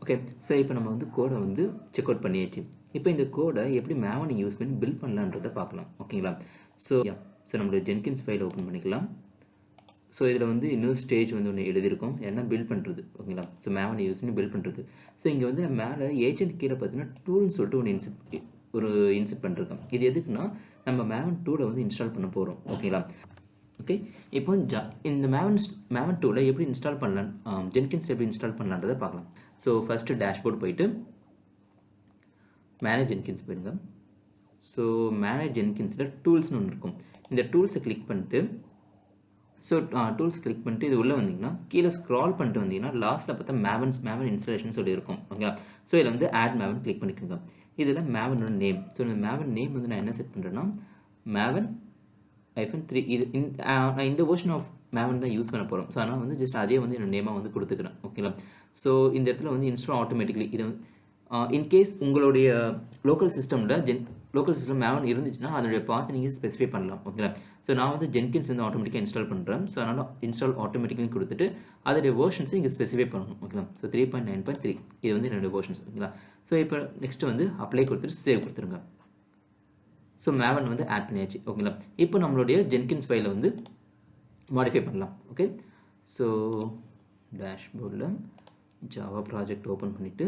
Okay. So இப்போ நம்ம வந்து கோடை வந்து செக் அவுட் பண்ணியாச்சு. இப்போ இந்த கோடை எப்படி மேவனை யூஸ் பண்ணி பில்ட் பண்ணலான்றதை பார்க்கலாம். ஓகேங்களா? ஸோ நம்மளுடைய ஜென்கின்ஸ் ஃபைலை ஓப்பன் பண்ணிக்கலாம். ஸோ இதில் வந்து இன்னொரு ஸ்டேஜ் வந்து ஒன்று எழுதியிருக்கோம். ஏன்னா பில்ட் பண்ணுறது. ஓகேங்களா? ஸோ மேவனை யூஸ் பண்ணி பில்ட் பண்ணுறது. ஸோ இங்கே வந்து மேலே ஏஜென்ட் கீழே பார்த்தீங்கன்னா டூல்னு சொல்லிட்டு ஒன்று இன்செர்ட் பண்ணிருக்கோம். இது எதுக்குன்னா நம்ம மேவன் டூலை வந்து இன்ஸ்டால் பண்ண போகிறோம். ஓகேங்களா? ஓகே. இப்போ இந்த மேவன் டூலை எப்படி இன்ஸ்டால் பண்ணலாம், ஜென்கின்ஸில் எப்படி இன்ஸ்டால் பண்ணலான்றதை பார்க்கலாம். ஸோ ஃபஸ்ட்டு டேஷ்போர்ட் போயிட்டு மேனேஜ் ஜென்கின்ஸ் போயிருங்க. ஸோ மேனேஜ் ஜென்கின்ஸில் டூல்ஸ்னு ஒன்று இருக்கும். இந்த டூல்ஸை கிளிக் பண்ணிட்டு டூல்ஸ் கிளிக் பண்ணிட்டு இது உள்ளே வந்தீங்கன்னா கீழே ஸ்க்ரால் பண்ணிட்டு வந்தீங்கன்னா லாஸ்ட்டில் பார்த்தா மேவன் இன்ஸ்டாலேஷன் சொல்லி இருக்கும். ஓகேங்களா? ஸோ இதில் வந்து ஆட் மேவன் கிளிக் பண்ணிக்கோங்க. இதில் மேவனோட நேம். ஸோ இந்த மேவன் நேம் வந்து நான் என்ன செட் பண்ணுறேன்னா மேவன் -3. இது இந்த வெர்ஷன் ஆஃப் மேவன் தான் யூஸ் பண்ண போகிறோம். ஸோ அதனால் வந்து ஜஸ்ட் அதே வந்து என்னோட நேமாக வந்து கொடுத்துக்கிறேன். ஓகேங்களா? ஸோ இந்த இடத்துல வந்து இன்ஸ்டால் ஆட்டோமேட்டிக்லி இது இன்கேஸ் உங்களுடைய லோக்கல் சிஸ்டம் மேவன் இருந்துச்சுன்னா அதனுடைய பார்த்து நீங்கள் ஸ்பெசிஃபை பண்ணலாம். ஓகேங்களா? ஸோ நான் வந்து ஜென்கின்ஸ் வந்து ஆட்டோமேட்டிக்காக இன்ஸ்டால் பண்ணுறேன். ஸோ அதனால் இன்ஸ்டால் ஆட்டோமேட்டிக்லி கொடுத்துட்டு அதோடைய வெர்ஷன்ஸை இங்கே ஸ்பெசிஃபை பண்ணணும். ஓகேங்களா? ஸோ 3.9.3 இது வந்து என்னுடைய வெர்ஷன்ஸ். ஓகேங்களா? ஸோ இப்போ நெக்ஸ்ட்டு வந்து அப்ளை கொடுத்துட்டு சேவ் கொடுத்துருங்க. ஸோ மேவன் வந்து ஆட் பண்ணியாச்சு. ஓகேங்களா? இப்போ நம்மளுடைய ஜென்கின்ஸ் ஃபைலை வந்து மாடிஃபை பண்ணலாம். ஓகே. ஸோ டேஷ்போர்டில் ஜாவா ப்ராஜெக்ட் ஓப்பன் பண்ணிவிட்டு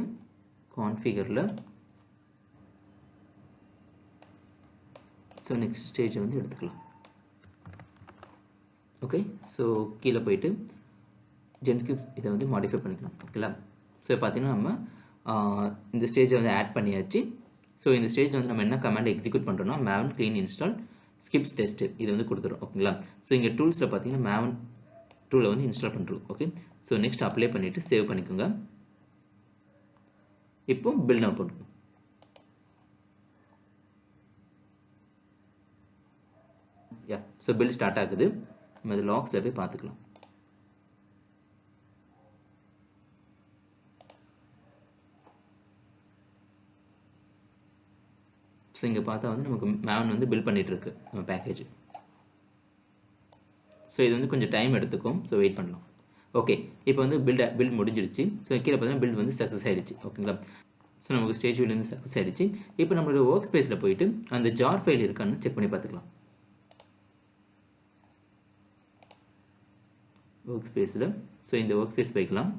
கான்ஃபிகரில் ஸோ நெக்ஸ்ட் ஸ்டேஜை வந்து எடுத்துக்கலாம். ஓகே. ஸோ கீழே போயிட்டு ஜென்கின்ஸ் இதை வந்து மாடிஃபை பண்ணிக்கலாம். ஓகேங்களா? ஸோ பார்த்தீங்கன்னா நம்ம இந்த ஸ்டேஜை வந்து ஆட் பண்ணியாச்சு. ஸோ இந்த ஸ்டேஜில் வந்து நம்ம என்ன கமாண்ட் எக்ஸிக்யூட் பண்ணுறோம்னா Maven clean install Schiff's test இது வந்து கொடுத்துரும். ஓகேங்களா? ஸோ இங்கே டூல்ஸில் பார்த்தீங்கன்னா மேவன் டூலை வந்து இன்ஸ்டால் பண்ணுறோம். ஓகே. ஸோ நெக்ஸ்ட் அப்ளை பண்ணிவிட்டு சேவ் பண்ணிக்கோங்க. இப்போ பில்ட் அப் பண்ணுங்க. ஸோ பில்ட் ஸ்டார்ட் ஆகுது. நம்ம இது லாக்ஸில் போய் பார்த்துக்கலாம். ஸோ இங்கே பார்த்தா வந்து நமக்கு மேவன் வந்து பில்ட் பண்ணிகிட்டு இருக்கு நம்ம பேக்கேஜ். ஸோ இது வந்து கொஞ்சம் டைம் எடுத்துக்கும். ஸோ வெயிட் பண்ணலாம். ஓகே. இப்போ வந்து பில்ட் முடிஞ்சிடுச்சு. ஸோ கீழே பார்த்தீங்கன்னா பில்ட் வந்து சக்ஸஸ் ஆகிடுச்சு. ஓகேங்களா? ஸோ நமக்கு ஸ்டேஜ் வியூவில் வந்து சக்ஸஸ் ஆகிடுச்சு. இப்போ நம்மளோட ஒர்க் ஸ்பேஸில் போயிட்டு அந்த ஜார் ஃபைல் இருக்கான்னு செக் பண்ணி பார்த்துக்கலாம். ஒர்க் ஸ்பேஸில் ஸோ இந்த ஒர்க் ஸ்பேஸ் போய்க்கலாம்.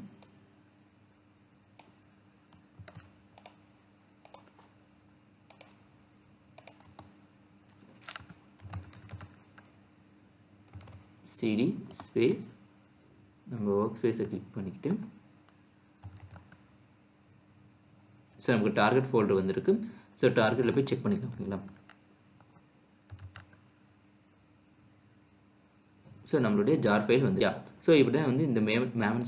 cd ஸ்பேஸ் நம்ம ஒர்க் ஸ்பேஸை கிளிக் பண்ணிக்கிட்டு ஸோ நமக்கு டார்கெட் ஃபோல்டர் வந்திருக்கு. ஸோ டார்கெட்டில் போய் செக் பண்ணிக்கலாம். ஓகேங்களா? ஸோ நம்மளுடைய ஜார் ஃபைல் வந்து ஸோ இப்படி தான் வந்து இந்த மேவன்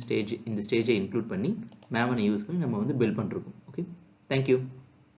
ஸ்டேஜை இன்க்ளூட் பண்ணி மேவனை யூஸ் பண்ணி நம்ம வந்து பில்ட் பண்ணிருக்கோம். ஓகே. தேங்க்யூ.